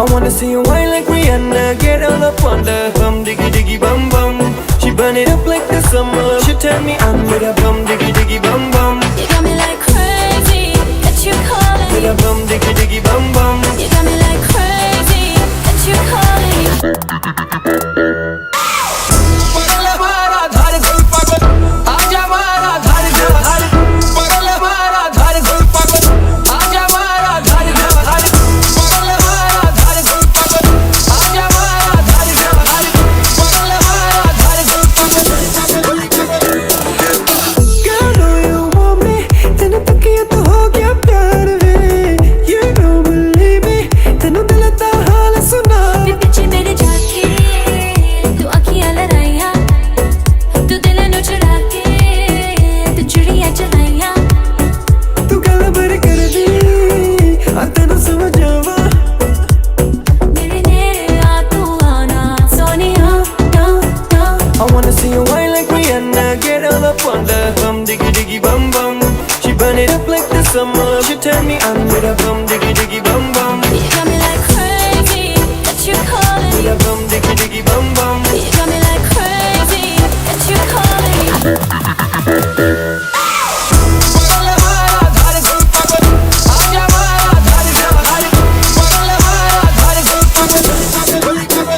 I wanna see you whine like Rihanna, get all up on the bum diggy diggy bum bum. She burn it up like the summer. She turn me on with a bum diggy diggy bum bum. You got me like crazy that you calling With a bum diggy diggy bum bum. You got me like crazy that you calling पगल हमारा धार कोई पागल आजा हमारा धार धार पगल हमारा धार कोई पागल आजा हमारा धार धार पगल हमारा धार कोई पागल आजा हमारा धार धार पगल हमारा धार कोई पागल Girl, know you want me तेरे तकिया तो हो गया प्यार वे You don't believe me तेनू दिल दा हाल सुना वे पीछे मेरे जाके तू आँखियाँ लड़ाइयाँ तू दिल नू चुरा के तू चुड़ियाँ चलाइयाँ तू गल भर कर दी आ तेनू समझ आवा मेरे नेड़े आ तू आना Sonia no no I wanna see you whine like Rihanna, get all up on the bum diggy diggy bum bum. She burn it up like the summer. She turn me on with a bum diggy diggy bum bum. You got me like crazy that you calling With a bum diggy diggy bum bum. You got me like crazy that you calling पगल हमारा धार कोई पागल आजा हमारा धार धार पगल हमारा धार कोई पागल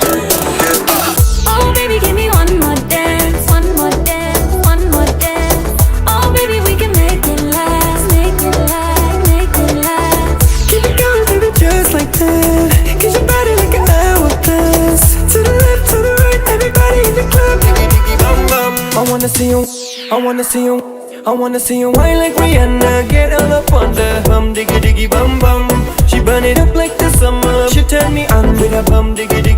Oh baby give me one more dance one more dance one more dance Oh baby we can make it last make it last make it last Keep it going, baby, just like that. Get your body like an hourglass. To the left, to the right, everybody in the club. Diggy diggy bum bum. I wanna see you, I wanna see you, I wanna see you whine like Rihanna. Get all up on the bum diggy diggy bum bum. She burn it up like the summer. She turn me on with a bum diggy diggy.